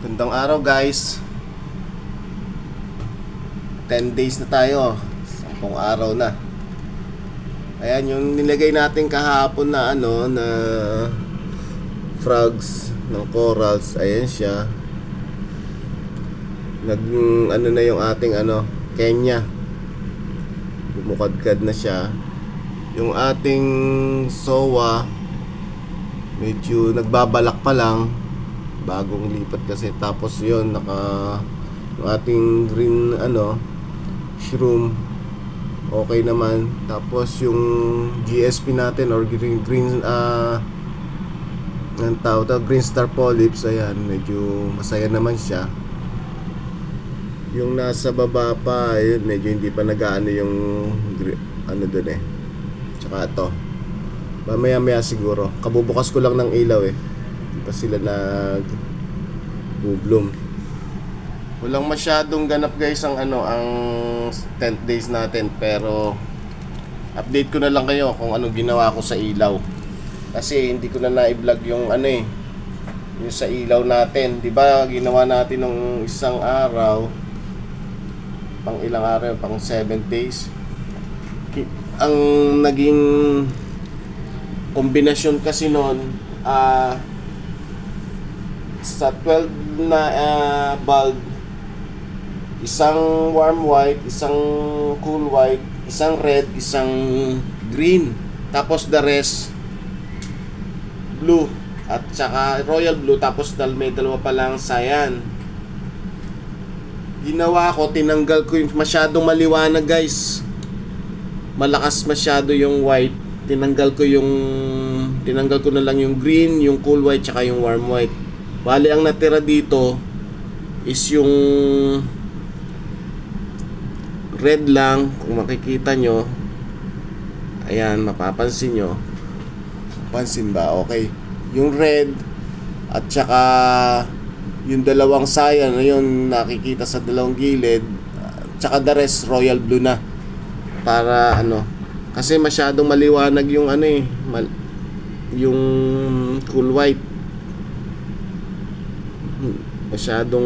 Gandang araw guys. 10 days na tayo. 10 araw na. Ayan yung nilagay natin kahapon na na frogs ng corals. Ayan siya. Na yung ating Kenya. Bumukadkad na siya. Yung ating SOA medyo nagbabalak pa lang, bagong lipat kasi. Tapos yun yung ating green shroom okay naman. Tapos yung GSP natin or green green star polyps, ayan, medyo masaya naman siya. Yung nasa baba pa, ayun, medyo hindi pa nag-aano yung doon tsaka ito mamaya siguro. Kabubukas ko lang ng ilaw hindi pa sila nag-bloom. Walang masyadong ganap guys ang 10 days natin, pero update ko na lang kayo kung anong ginawa ko sa ilaw. Kasi hindi ko na na-vlog yung yung sa ilaw natin. 'Di ba ginawa natin nung isang araw, pang ilang araw, pang 7 days. Ang naging kombinasyon kasi noon sa 12 na bulb, isang warm white, isang cool white, isang red, isang green, tapos the rest blue at saka royal blue, tapos may dalawa pa lang cyan. Ginawa ko, tinanggal ko yung masyadong maliwanag guys, malakas masyado yung white. Tinanggal ko na lang yung green, yung cool white, tsaka yung warm white. Bali ang natira dito is yung red lang. Kung makikita nyo, ayan, mapapansin nyo. Pansin ba? Okay. Yung red at tsaka yung dalawang cyan, ayun, nakikita sa dalawang gilid. Tsaka the rest royal blue na. Para kasi masyadong maliwanag yung yung cool white. Masyadong,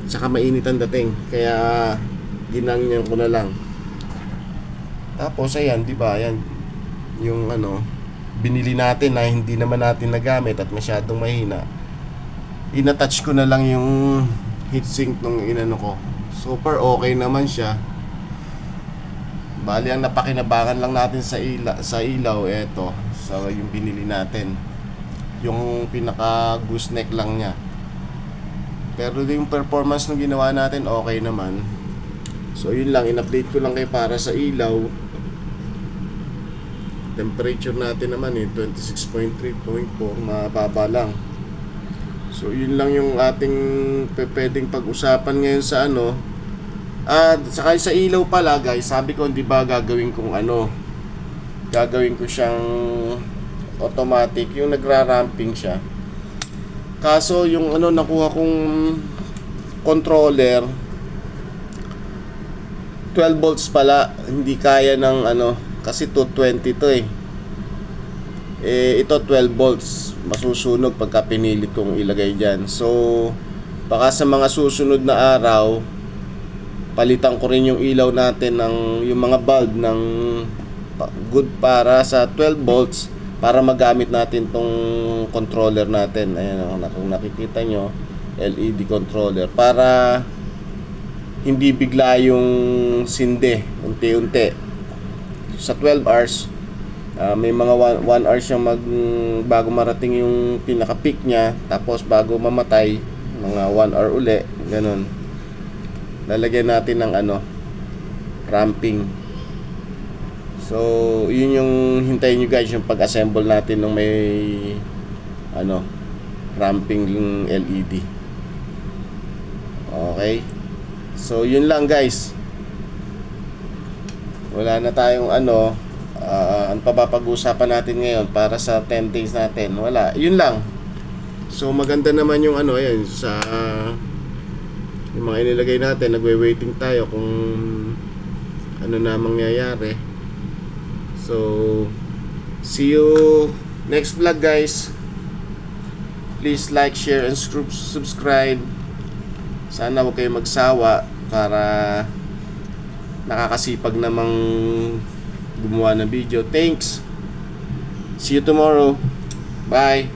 tsaka mainit ang dating, kaya ginangyan ko na lang. Tapos ayan, di ba, ayan yung binili natin na hindi naman natin nagamit at masyadong mahina. Inatouch ko na lang yung heatsink nung ko. Super okay naman siya. Bali ang napakinabangan lang natin sa ilaw eto, so yung binili natin, yung pinaka gooseneck lang niya. Pero yung performance ng ginawa natin okay naman. So yun lang, in-update ko lang kayo para sa ilaw. Temperature natin naman 26.3.4, mababa lang. So yun lang yung ating pwedeng pag-usapan ngayon sa saka sa ilaw pala guys, sabi ko hindi ba gagawin ko siyang automatic, yung nagra-ramping siya. Kaso yung nakuha kong controller 12 volts pala, hindi kaya ng kasi 220 to ito 12 volts, masusunog pagka pinilit kong ilagay dyan. So baka sa mga susunod na araw palitan ko rin yung ilaw natin ng yung mga bulb ng good para sa 12 volts para magamit natin tong controller natin. Ayan, kung nakikita nyo, LED controller, para hindi bigla yung sinde unti-unti. Sa 12 hours may mga 1 hour siyang bago marating yung pinaka peak niya, tapos bago mamatay mga 1 hour uli, ganun. Lalagyan natin ng ramping. So yun yung hintayin nyo guys, yung pag-assemble natin ng may ramping LED. Okay, so yun lang guys. Wala na tayong ang papag-usapan natin ngayon para sa 10 days natin. Wala, yun lang. So maganda naman yung ayan sa yung mga inilagay natin. Nagwe-waiting tayo kung na mangyayari. So see you next vlog guys. Please like, share, and subscribe. Sana huwag kayo magsawa para nakakasipag namang gumawa ng video. Thanks. See you tomorrow. Bye.